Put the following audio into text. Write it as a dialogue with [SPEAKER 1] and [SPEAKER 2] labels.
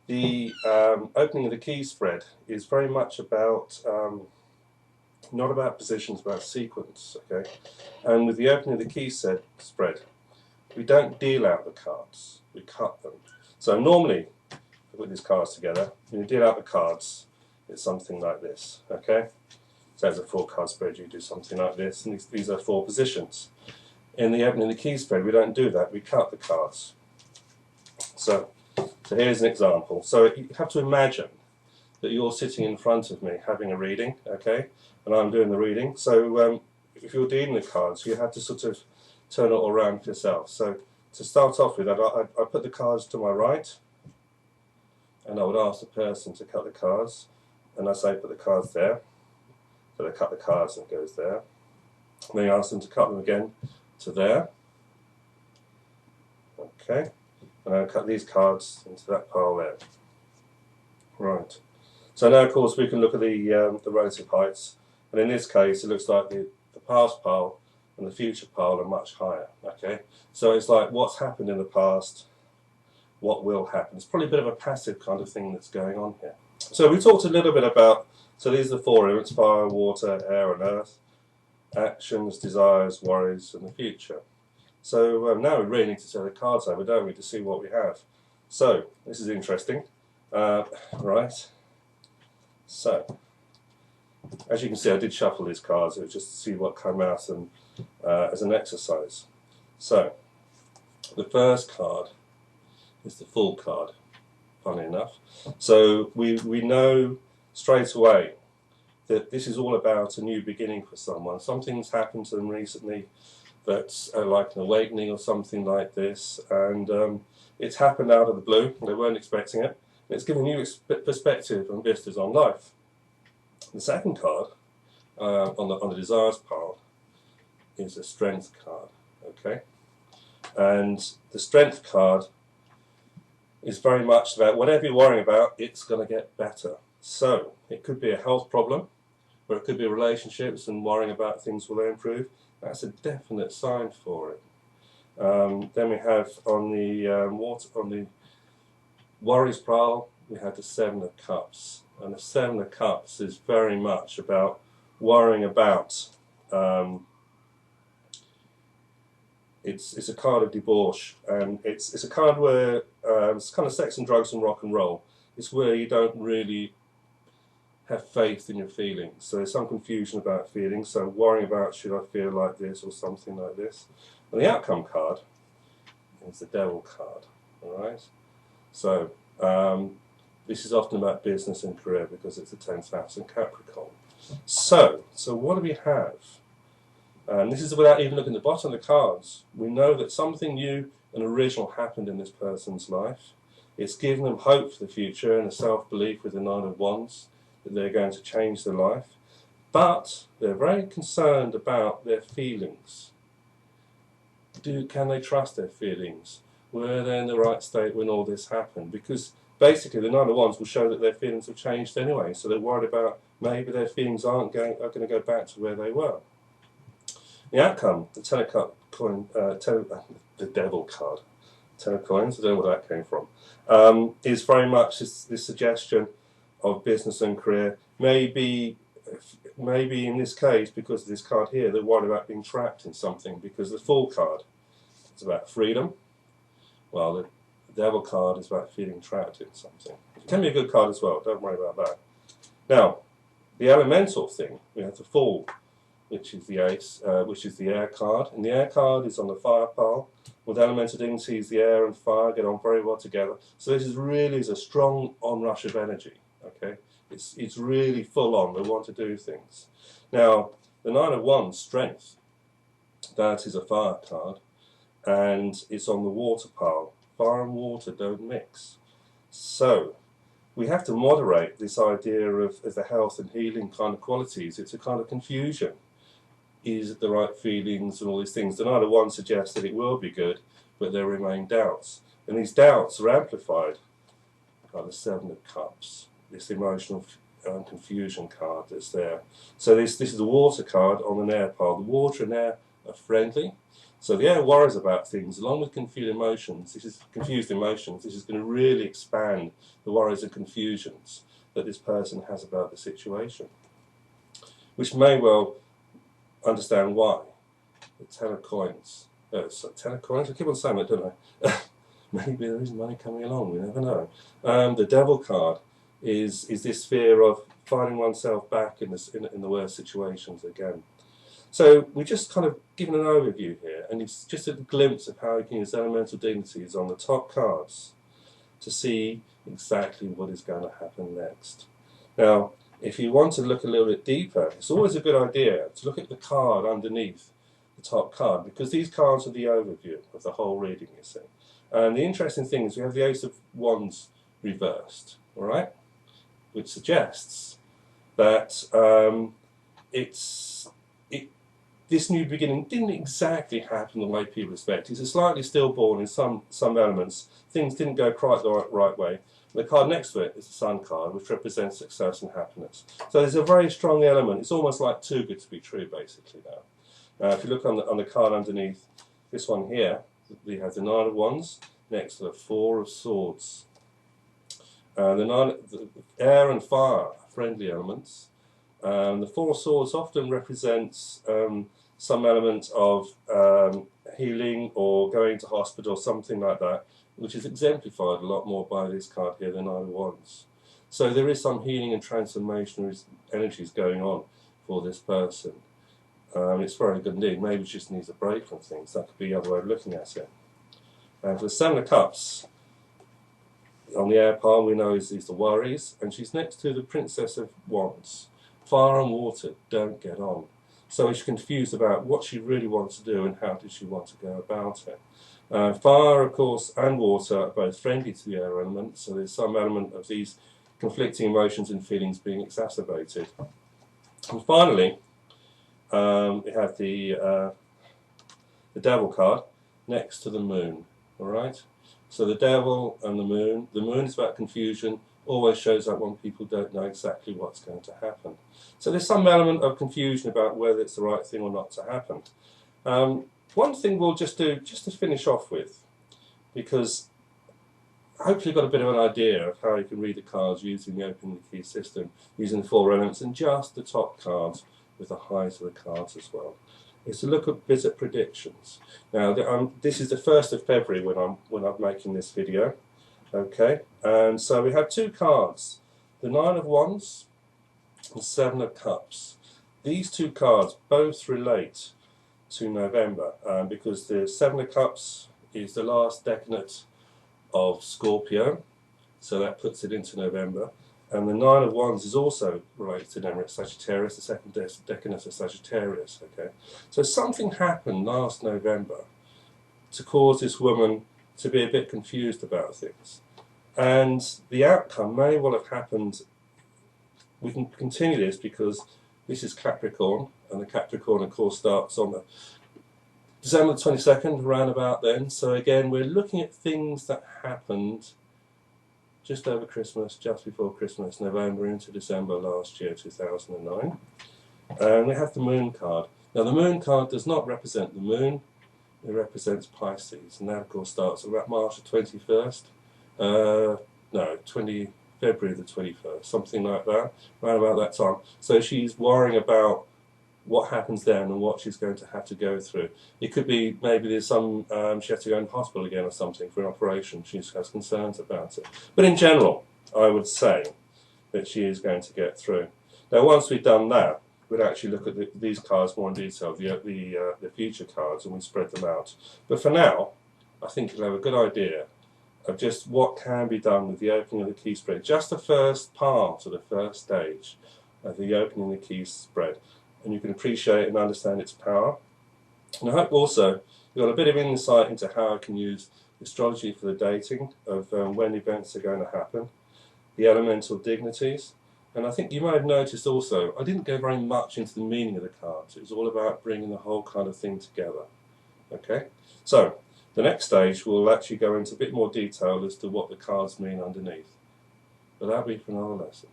[SPEAKER 1] The opening of the key spread is very much about, not about positions, about sequence, okay? And with the opening of the key spread, we don't deal out the cards, we cut them. So normally, if we put these cards together, when you deal out the cards, it's something like this, okay? So as a 4-card spread, you do something like this, and these are 4 positions. In the opening of the key spread, we don't do that, we cut the cards. So here's an example. So you have to imagine that you're sitting in front of me having a reading, okay, and I'm doing the reading. So if you're dealing the cards, you have to sort of turn it all around for yourself. So to start off with, I put the cards to my right, and I would ask the person to cut the cards, and I say put the cards there. So they cut the cards and it goes there. And then I ask them to cut them again to there. Okay. And I'll cut these cards into that pile there. Right. So now, of course, we can look at the relative heights. And in this case, it looks like the past pile and the future pile are much higher. Okay. So it's like what's happened in the past, what will happen. It's probably a bit of a passive kind of thing that's going on here. So we talked a little bit about, so these are the 4 elements: fire, water, air, and earth. Actions, desires, worries, and the future. So now we really need to turn the cards over, don't we, to see what we have. So this is interesting, right? So as you can see, I did shuffle these cards. It was just to see what came out and as an exercise. So the first card is the Fool card, funny enough. So we know straight away that this is all about a new beginning for someone. Something's happened to them recently that's like an awakening or something like this, and it's happened out of the blue. They weren't expecting it. It's given you perspective and vistas on life. The second card on the desires pile is a strength card, okay? And the strength card is very much about whatever you're worrying about, it's going to get better. So it could be a health problem, or it could be relationships and worrying about things will improve. That's a definite sign for it. Then we have on the worries pile, we have the 7 of Cups, and the 7 of Cups is very much about worrying about. It's a card of debauch, and it's a card where it's kind of sex and drugs and rock and roll. It's where you don't really have faith in your feelings. So there's some confusion about feelings, so worrying about should I feel like this or something like this. And the outcome card is the Devil card, alright? So this is often about business and career because it's the 10th house in Capricorn. So what do we have? And this is without even looking at the bottom of the cards. We know that something new and original happened in this person's life. It's given them hope for the future and a self-belief with the 9 of Wands that they're going to change their life, but they're very concerned about their feelings. Can they trust their feelings? Were they in the right state when all this happened? Because basically the 9 of Wands will show that their feelings have changed anyway, so they're worried about maybe their feelings are going to go back to where they were. The outcome, the 10 of coin, the Devil card, 10 of coins, I don't know where that came from, is very much this suggestion of business and career. Maybe in this case, because of this card here, they're worried about being trapped in something, because the Fool card is about freedom, while the Devil card is about feeling trapped in something. It can be a good card as well, don't worry about that. Now, the elemental thing, we have the Fool, which is the Ace, which is the air card, and the air card is on the fire pile. With elemental dignities, the air and fire get on very well together. So this is really a strong onrush of energy. Okay, it's really full on. They want to do things. Now, the 9 of Wands, strength, that is a fire card, and it's on the water pile. Fire and water don't mix. So we have to moderate this idea of the health and healing kind of qualities. It's a kind of confusion. Is it the right feelings and all these things? The 9 of Wands suggests that it will be good, but there remain doubts. And these doubts are amplified by the 7 of Cups, this emotional confusion card that's there. So this is the water card on an air pile. The water and air are friendly. So the air worries about things, along with confused emotions. This is going to really expand the worries and confusions that this person has about the situation, which may well understand why. The Ten of Coins. Ten of Coins? I keep on saying that, don't I? Maybe there is money coming along, we never know. The Devil card is this fear of finding oneself back in the worst situations again. So we're just kind of given an overview here, and it's just a glimpse of how you can use elemental dignities on the top cards to see exactly what is going to happen next. Now, if you want to look a little bit deeper, it's always a good idea to look at the card underneath the top card, because these cards are the overview of the whole reading, you see. And the interesting thing is we have the Ace of Wands reversed, all right, which suggests that this new beginning didn't exactly happen the way people expect. It's a slightly stillborn in some elements. Things didn't go quite the right way. The card next to it is the Sun card, which represents success and happiness. So there's a very strong element. It's almost like too good to be true, basically, now. Now, if you look on the card underneath this one here, we have the Nine of Wands next to the Four of Swords. The air and fire are friendly elements. The Four of Swords often represents some element of healing or going to hospital or something like that, which is exemplified a lot more by this card here, the Nine of Wands. So there is some healing and transformational energies going on for this person. It's very good indeed. Maybe she just needs a break from things. That could be the other way of looking at it. And for the Seven of Cups, on the air palm we know is the worries, and she's next to the Princess of Wands. Fire and water don't get on. So she's confused about what she really wants to do and how does she want to go about it. Fire, of course, and water are both friendly to the air element, so there's some element of these conflicting emotions and feelings being exacerbated. And finally, we have the Devil card next to the Moon. All right. So the Devil and the Moon. The Moon is about confusion. Always shows up when people don't know exactly what's going to happen. So there's some element of confusion about whether it's the right thing or not to happen. One thing we'll just do, just to finish off with, because hopefully you've got a bit of an idea of how you can read the cards using the Open the Key system, using the four elements and just the top cards with the highs of the cards as well. Is to look at visit predictions. Now, this is the 1st of February when I'm making this video. Okay, and so we have two cards, the Nine of Wands and Seven of Cups. These two cards both relate to November because the Seven of Cups is the last decanate of Scorpio, so that puts it into November. And the Nine of Wands is also related to Emerald Sagittarius, the second decanate of Sagittarius. Okay, so something happened last November to cause this woman to be a bit confused about things, and the outcome may well have happened. We can continue this because this is Capricorn, and the Capricorn, of course, starts on the December 22nd, around about then. So again, we're looking at things that happened just over Christmas, just before Christmas, November into December last year, 2009. And we have the Moon card. Now the Moon card does not represent the Moon, it represents Pisces, and that of course starts about March the 21st, February the 21st, something like that, around about that time. So she's worrying about what happens then and what she's going to have to go through. It could be maybe there's some, she has to go in hospital again or something for an operation. She has concerns about it. But in general, I would say that she is going to get through. Now once we've done that, we'd actually look at these cards more in detail, the future cards, and we spread them out. But for now, I think you'll have a good idea of just what can be done with the opening of the key spread. Just the first part of the first stage of the opening of the key spread. And you can appreciate and understand its power. And I hope also you've got a bit of insight into how I can use astrology for the dating of when events are going to happen, the elemental dignities. And I think you may have noticed also, I didn't go very much into the meaning of the cards. It was all about bringing the whole kind of thing together. Okay, so the next stage we'll actually go into a bit more detail as to what the cards mean underneath. But that'll be for another lesson.